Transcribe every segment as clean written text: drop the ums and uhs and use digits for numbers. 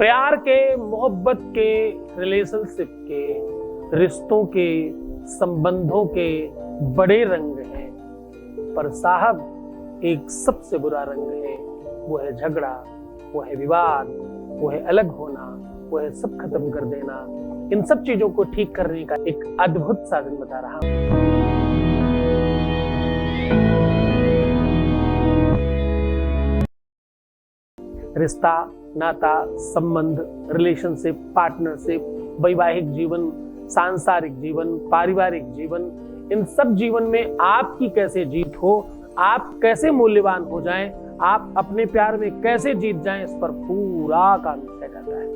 प्यार के, मोहब्बत के, रिलेशनशिप के, रिश्तों के, संबंधों के बड़े रंग हैं, पर साहब एक सबसे बुरा रंग है, वो है झगड़ा, वो है विवाद, वो है अलग होना, वो है सब खत्म कर देना। इन सब चीजों को ठीक करने का एक अद्भुत साधन बता रहा हूं। रिश्ता, नाता, संबंध, रिलेशनशिप, पार्टनरशिप, वैवाहिक जीवन, सांसारिक जीवन, पारिवारिक जीवन, इन सब जीवन में आपकी कैसे जीत हो, आप कैसे मूल्यवान हो जाएं, आप अपने प्यार में कैसे जीत जाएं, इस पर पूरा काम किया जाता है।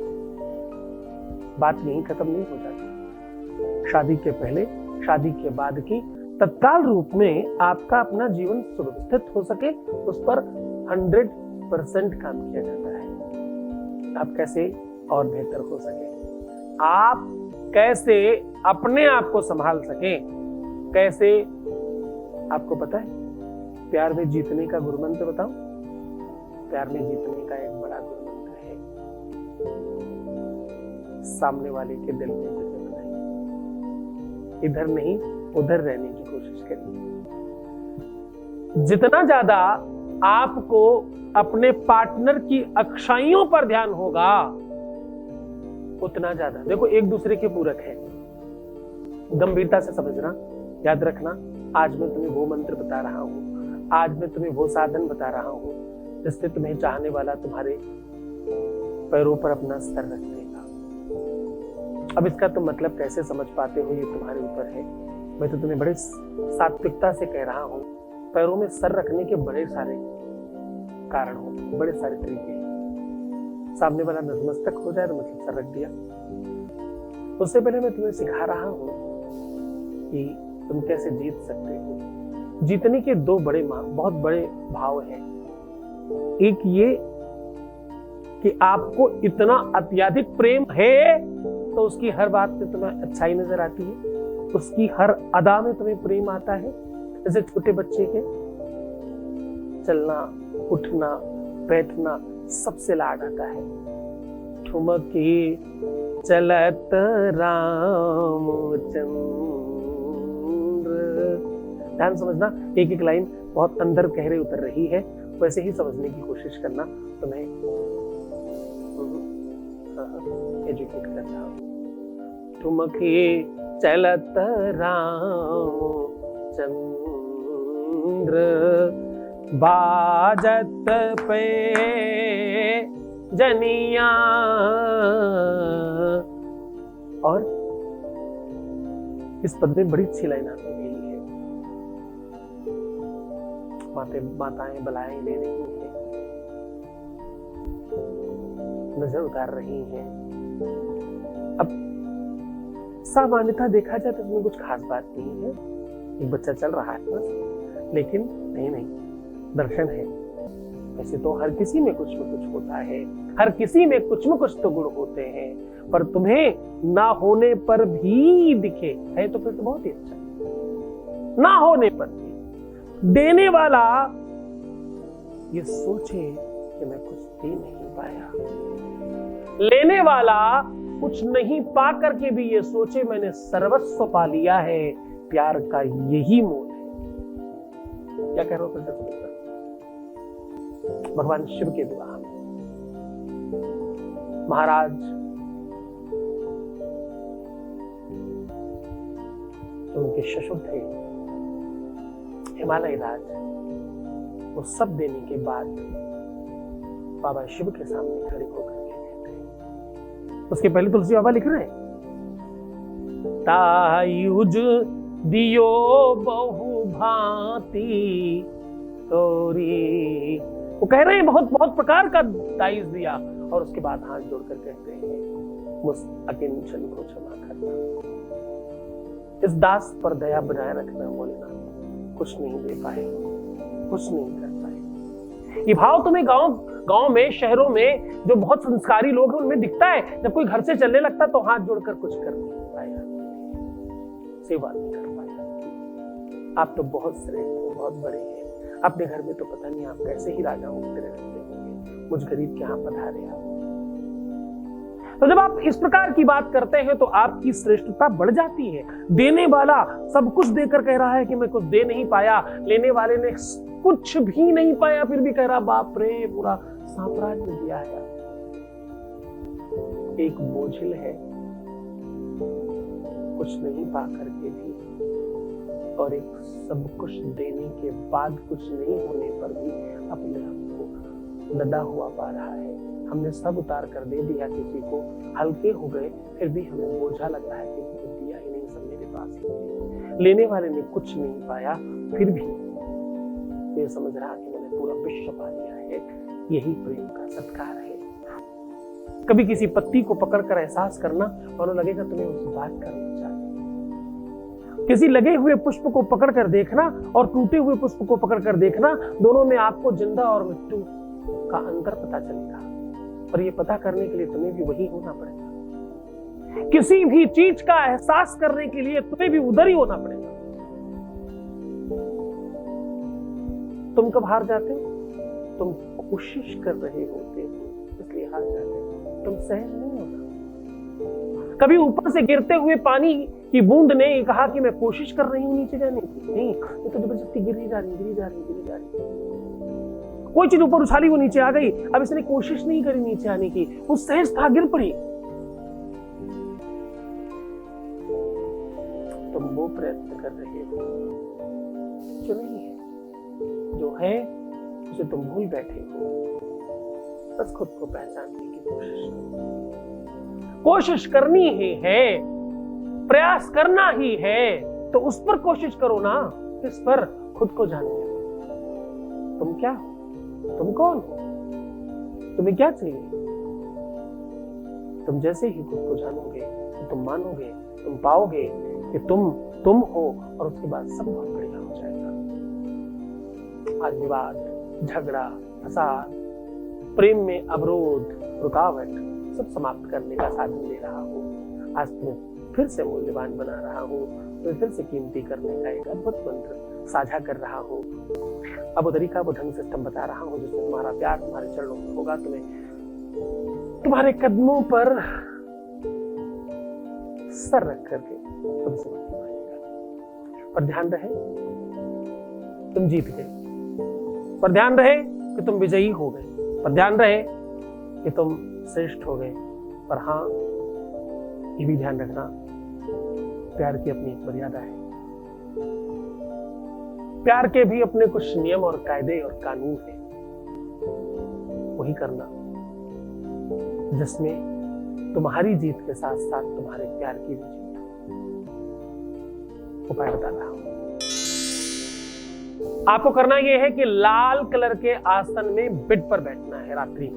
बात यहीं खत्म नहीं हो जाती। शादी के पहले, शादी के बाद की तत्काल रूप में आपका अपना जीवन सुरक्षित हो सके, उस पर 100% काम किया जाता है। आप कैसे और बेहतर हो सके, आप कैसे अपने आप को संभाल सके, कैसे। आपको पता है प्यार में जीतने का गुरुमंत्र बताऊं? प्यार में जीतने का एक बड़ा गुरुमंत्र है, सामने वाले के दिल में जगह बनाइए, इधर नहीं उधर रहने की कोशिश करिए। जितना ज्यादा आपको अपने पार्टनर की अच्छाइयों पर ध्यान होगा, उतना ज्यादा, देखो एक दूसरे के पूरक है, गंभीरता से समझना, याद रखना। आज मैं तुम्हें वो मंत्र बता रहा हूं, आज मैं तुम्हें वो साधन बता रहा हूं जिससे तुम्हें चाहने वाला तुम्हारे पैरों पर अपना सर रख देगा। अब इसका तुम मतलब कैसे समझ पाते हो, ये तुम्हारे ऊपर है। मैं तो तुम्हें बड़े सात्विकता से कह रहा हूं, पैरों में सर रखने के बड़े सारे कारण हो, बड़े सारे तरीके हैं। सामने वाला नतमस्तक हो जाए तो मतलब सर रख दिया। उससे पहले मैं तुम्हें सिखा रहा हूं कि तुम कैसे जीत सकते हो। जीतने के दो बहुत बड़े भाव हैं। एक ये कि आपको इतना अत्यधिक प्रेम है तो उसकी हर बात में तुम्हें अच्छाई नजर आती है, उसकी हर अदा में तुम्हें प्रेम आता है। जैसे छोटे बच्चे के चलना, उठना, बैठना, सबसे लाड आता है। ठुमकी चलत रामचंद्र, ध्यान समझना, एक एक लाइन बहुत अंदर गहरे उतर रही है, वैसे ही समझने की कोशिश करना। तुम्हें एजुकेट कर रहा हूं। ठुमकी चलत रामचंद्र, बाजत पे जनिया। और इस पद में बड़ी अच्छी लाइन आती गई है, माताएं बलाएं ले रही हैं, नजर उतार रही हैं। अब सामान्यतः देखा जाए तो इसमें कुछ खास बात नहीं है, एक बच्चा चल रहा है बस, लेकिन नहीं, दर्शन है। वैसे तो हर किसी में कुछ न कुछ होता है, हर किसी में कुछ न कुछ तो गुण होते हैं, पर तुम्हें ना होने पर भी दिखे है तो फिर तो बहुत ही अच्छा। ना होने पर भी देने वाला ये सोचे कि मैं कुछ दे नहीं पाया, लेने वाला कुछ नहीं पा करके भी ये सोचे मैंने सर्वस्व पा लिया है। प्यार का यही मोल है। क्या कह रहा हूं? भगवान शिव के विवाह में महाराज जो उनके ससुर थे, हिमालय राज, वो सब देने के बाद बाबा शिव के सामने खड़े होकर के कहते हैं, उसके पहले तुलसी बाबा लिख रहे हैं, तायुज दियो बहु भांति तोरी। वो कह रहे हैं बहुत बहुत प्रकार का दाइज दिया, और उसके बाद हाथ जोड़कर कहते हैं, मुझ अकिंचन को क्षमा करना, इस दास पर दया बनाए रखना, बोलना कुछ नहीं दे पाए, कुछ नहीं कर पाए। ये भाव तुम्हें गांव में, शहरों में जो बहुत संस्कारी लोग हैं उनमें दिखता है। जब कोई घर से चलने लगता तो हाथ जोड़कर कुछ कर नहीं पाया, सेवा नहीं कर पाया। आप तो बहुत श्रेष्ठ हो, बहुत बड़े हैं, अपने घर में तो पता नहीं आप कैसे ही राजाओं की तरह रहते होंगे, मुझ गरीब के यहाँ पधारे आप। तो जब आप इस प्रकार की बात करते हैं तो आपकी श्रेष्ठता बढ़ जाती है। देने वाला सब कुछ देकर कह रहा है कि मैं कुछ दे नहीं पाया, लेने वाले ने कुछ भी नहीं पाया फिर भी कह रहा बाप रे पूरा साम्राज्य दिया है। एक बोझिल है, कुछ नहीं पा करके भी, और एक सब कुछ देने के बाद कुछ नहीं होने पर भी अपने आप को लदा हुआ पा रहा है। हमने सब उतार कर दे दिया, किसी को हल्के हो गए फिर भी हमें बोझा लग रहा है कि तो दिया ही नहीं, सब मेरे पास ही है। लेने वाले ने कुछ नहीं पाया फिर भी ये समझ रहा कि मैंने पूरा विश्व पा लिया है। यही प्रेम का सत्कार है। कभी किसी पत्ती को पकड़कर एहसास करना और लगेगा तुम्हें उससे बात करना चाहिए। किसी लगे हुए पुष्प को पकड़कर देखना और टूटे हुए पुष्प को पकड़कर देखना, दोनों में आपको जिंदा और मृत्यु का अंतर पता चलेगा। और ये पता करने के लिए तुम्हें भी वही होना पड़ेगा। किसी भी चीज का एहसास करने के लिए तुम्हें भी उधर ही होना पड़ेगा। तुम कब हार जाते हो? तुम कोशिश कर रहे होते हो इसलिए हार जाते हो। तुम सहन नहीं होना। कभी ऊपर से गिरते हुए पानी की बूंद ने कहा कि मैं कोशिश कर रही हूं नीचे जाने की, नहीं, ये तो जबरदस्ती गिरी जा रही। कोई चीज ऊपर उछाली वो नीचे आ गई, अब इसने कोशिश नहीं करी नीचे आने की, वो सहज था गिर पड़ी। तुम वो प्रयत्न कर रहे हो जो नहीं है, जो है उसे तुम भूल बैठे हो। बस खुद को पहचानने की कोशिश करनी ही है, प्रयास करना ही है, तो उस पर कोशिश करो ना। इस पर खुद को जानने। तुम क्या हो? तुम कौन हो? तुम्हें क्या चाहिए? तुम जैसे ही खुद को जानोगे तो तुम मानोगे, तुम पाओगे कि तुम हो, और उसके बाद सब बहुत बढ़िया हो जाएगा। आज विवाद, झगड़ा, फसाद, प्रेम में अवरोध, रुकावट सब समाप्त करने का साधन दे रहा हूँ। आज तुम्हें फिर से मूल्यवान बना रहा हूँ, तो फिर से कीमती करने का एक अद्भुत मंत्र साझा कर रहा हूँ। अब वो तरीका, वो ढंग सिस्टम बता रहा हूँ जिससे तुम्हारा प्यार तुम्हारे चरणों में होगा, तुम्हें तुम्हारे कदमों पर सर रख करके तुमसे माफी मांगेगा। पर ध्यान रहे तुम जीत गए, पर ध्यान रहे कि तुम विजयी हो गए, पर ध्यान रहे कि तुम श्रेष्ठ हो गए। पर हाँ, ये भी ध्यान रखना, प्यार की अपनी एक मर्यादा है। प्यार के भी अपने कुछ नियम और कायदे और कानून हैं। वही करना जिसमें तुम्हारी जीत के साथ साथ तुम्हारे प्यार की भी जीत। उपाय बता रहा हूं। आपको करना यह है कि लाल कलर के आसन में बेड पर बैठना है। रात्रि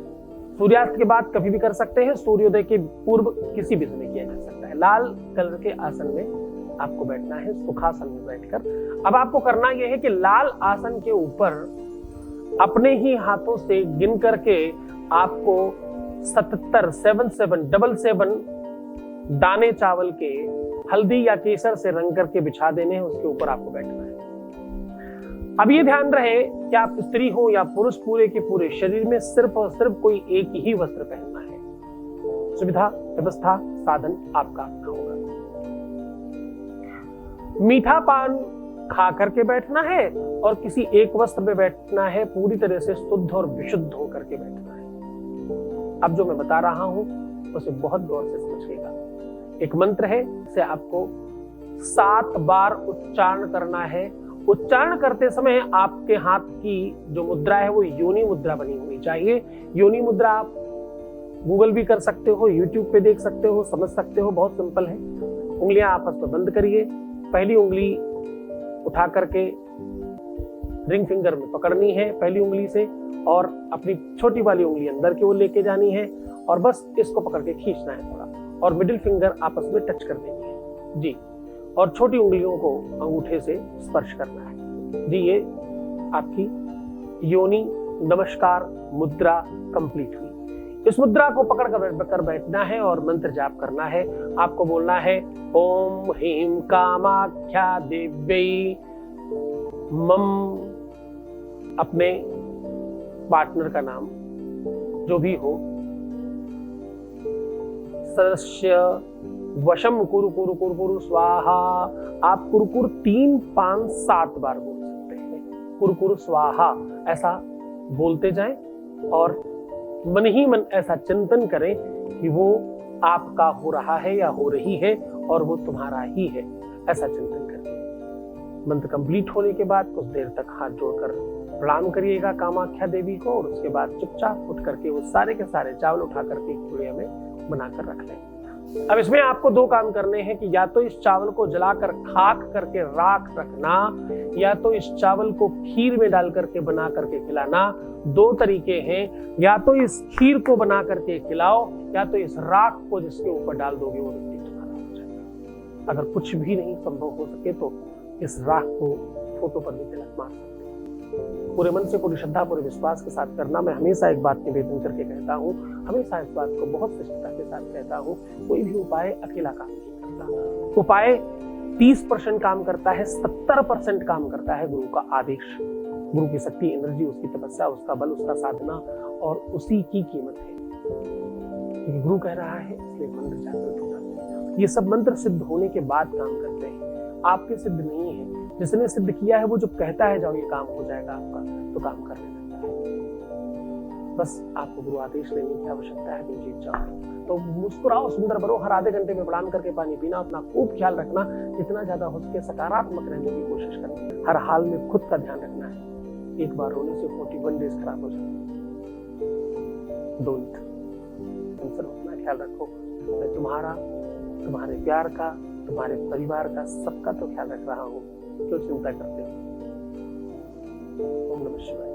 सूर्यास्त के बाद कभी भी कर सकते हैं, सूर्योदय के पूर्व किसी भी समय किया जा सकता है। लाल कलर के आसन में आपको बैठना है, सुखासन में बैठकर। अब आपको करना यह है कि लाल आसन के ऊपर अपने ही हाथों से गिन करके आपको 77 दाने चावल के हल्दी या केसर से रंग करके बिछा देने हैं, उसके ऊपर आपको बैठना है। अब ये ध्यान रहे कि आप स्त्री हो या पुरुष, पूरे के पूरे शरीर में सिर्फ और सिर्फ कोई एक ही वस्त्र पहनना है। सुविधा, व्यवस्था, साधन आपका होगा। मीठा पान खा करके बैठना है और किसी एक वस्त्र पे बैठना है। पूरी तरह से शुद्ध और विशुद्ध होकर के बैठना है। अब जो मैं बता रहा हूं उसे बहुत गौर से समझिएगा। एक मंत्र है, इसे आपको 7 बार उच्चारण करना है। उच्चारण करते समय आपके हाथ की जो मुद्रा है वो योनि मुद्रा बनी होनी चाहिए। योनि मुद्रा आप गूगल भी कर सकते हो, यूट्यूब पे देख सकते हो, समझ सकते हो, बहुत सिंपल है। उंगलियां आपस में बंद करिए। पहली उंगली उठा करके रिंग फिंगर में पकड़नी है पहली उंगली से, और अपनी छोटी वाली उंगली अंदर की ओर लेके जानी है और बस इसको पकड़ के खींचना है थोड़ा, और मिडिल फिंगर आपस में टच कर देनी है जी, और छोटी उंगलियों को अंगूठे से स्पर्श करना है जी। ये आपकी योनि नमस्कार मुद्रा कंप्लीट हुई। इस मुद्रा को पकड़ कर बैठना है और मंत्र जाप करना है। आपको बोलना है ओम ह्रीं कामाख्या देव्यै मम, अपने पार्टनर का नाम जो भी हो, सदस्य वशम कुरु कुरु कुरु कुरु स्वाहा। आप कुरु कुरु 3, 5, 7 बार बोल सकते हैं। कुरु कुरु स्वाहा ऐसा बोलते जाएं और मन ही मन ऐसा चिंतन करें कि वो आपका हो रहा है या हो रही है और वो तुम्हारा ही है, ऐसा चिंतन करके मंत्र कंप्लीट होने के बाद कुछ देर तक हाथ जोड़कर प्रणाम करिएगा कामाख्या देवी को और उसके बाद चुपचाप उठ करके वो सारे के सारे चावल उठा करके एक चूड़िया में बनाकर रख लें। अब इसमें आपको 2 काम करने हैं कि या तो इस चावल को जलाकर खाक करके राख रखना, या तो इस चावल को खीर में डाल करके बना करके खिलाना। 2 तरीके हैं, या तो इस खीर को बना करके खिलाओ या तो इस राख को जिसके ऊपर डाल दोगे वो व्यक्ति तुम्हारा हो जाएगा। अगर कुछ भी नहीं संभव हो सके तो इस राख को फोटो पर भी तिलक मार सकते हैं। पूरे मन से, पूरी श्रद्धा, पूरे विश्वास के साथ करना। मैं हमेशा एक बात निवेदन करके कहता हूँ, हमेशा इस बात को बहुत शिष्टता के साथ कहता हूँ, कोई भी उपाय अकेला काम नहीं करता। उपाय 30% काम करता है, 70% काम करता है गुरु का आदेश, गुरु की शक्ति, एनर्जी, उसकी तपस्या, उसका बल, उसका साधना, और उसी की कीमत है। क्योंकि गुरु कह रहा है इसलिए मंत्र जागृत हो जाते हैं। ये सब मंत्र सिद्ध होने के बाद काम करते हैं, आपके सिद्ध नहीं है। जिसने सिद्ध किया है वो जब कहता है जाओ ये काम हो जाएगा आपका, तो काम करने लगता है। बस आपको गुरु आदेश लेने की आवश्यकता है, जीत जाओ। तो मुस्कुराओ, सुंदर बनो, हर आधे घंटे में प्रणाम करके पानी पीना, अपना खूब ख्याल रखना, जितना ज्यादा हो सके सकारात्मक रहने की कोशिश करना, हर हाल में खुद का ध्यान रखना है। एक बार रोने से 41 डेज खराब हो जाते हैं। डोंट टेंशन, अपना ख्याल रखो। मैं तुम्हारा, तुम्हारे प्यार का, तुम्हारे परिवार का, सबका तो ख्याल रख रहा हूँ, क्यों चिंता करते हो। ओम नमः शिवाय।